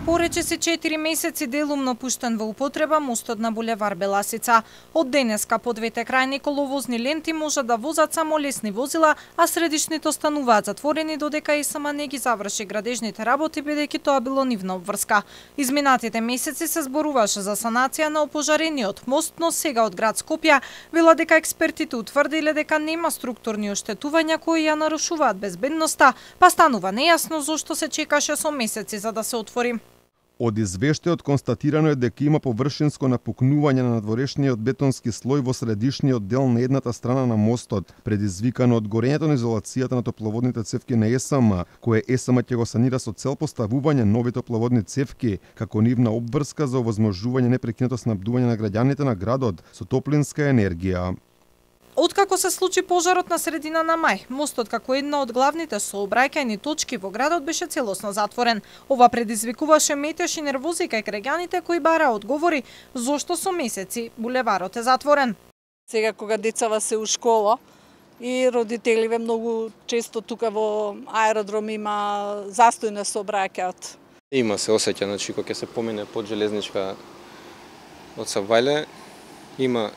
поречиси 4 месеци делумно пуштен во употреба мостот на булевар Беласица. Од денеска по двете крајни коловозни ленти може да возат само лесни возила, а средишните остануваат затворени додека ЕСМ не ги заврши градежните работи, бидејќи тоа било нивна обврска. Изминатите месеци се зборуваше за санација на опожарениот мост, но сега од град Скопје вела дека експертите утврдиле дека нема структурни оштетувања кои ја нарушуваат безбедноста, па станува нејасно зошто се чекаше со месеци за да се отвори. Од извештајот констатирано е дека има површинско напукнување на надворешниот бетонски слој во средишниот дел на едната страна на мостот, предизвикано од горењето на изолацијата на топловодните цевки на ЕСМ, кое ЕСМ ќе го санира со цел поставување нови топловодни цевки, како нивна обврска за овозможување непрекинато снабдување на граѓаните на градот со топлинска енергија. Откако се случи пожарот на средина на мај, мостот како една од главните сообраќајни точки во градот беше целосно затворен. Ова предизвикуваше метеж и нервози кај граѓаните кои бараа одговори зошто со месеци булеварот е затворен. Сега кога децава се у школа и родителиве многу често тука во аеродром има застој на сообраќајот. Има се осеќа, значи кога ќе се помине под железничка од Савајле, има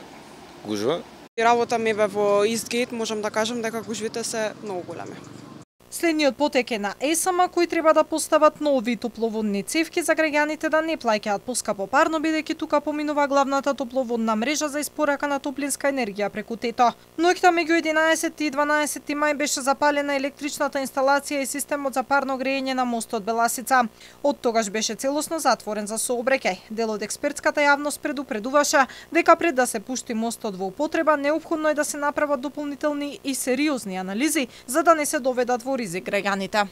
гужва. Работам еве во Истгейт, можам да кажам дека гужвите се многу големи. Следниот потек е на ЕСМ кои треба да постават нови топловодни цевки за граѓаните да не плаќаат поскапо парно, бидејќи тука поминува главната топловодна мрежа за испорака на топлинска енергија преку ТЕТО. Ноќта меѓу 11 и 12 мај беше запалена електричната инсталација и системот за парно грејење на мостот Беласица. Од тогаш беше целосно затворен за сообраќај. Дел од експертската јавност предупредуваше дека пред да се пушти мостот во употреба неопходно е да се направат дополнителни и сериозни анализи за да не се доведат во ризик граѓаните.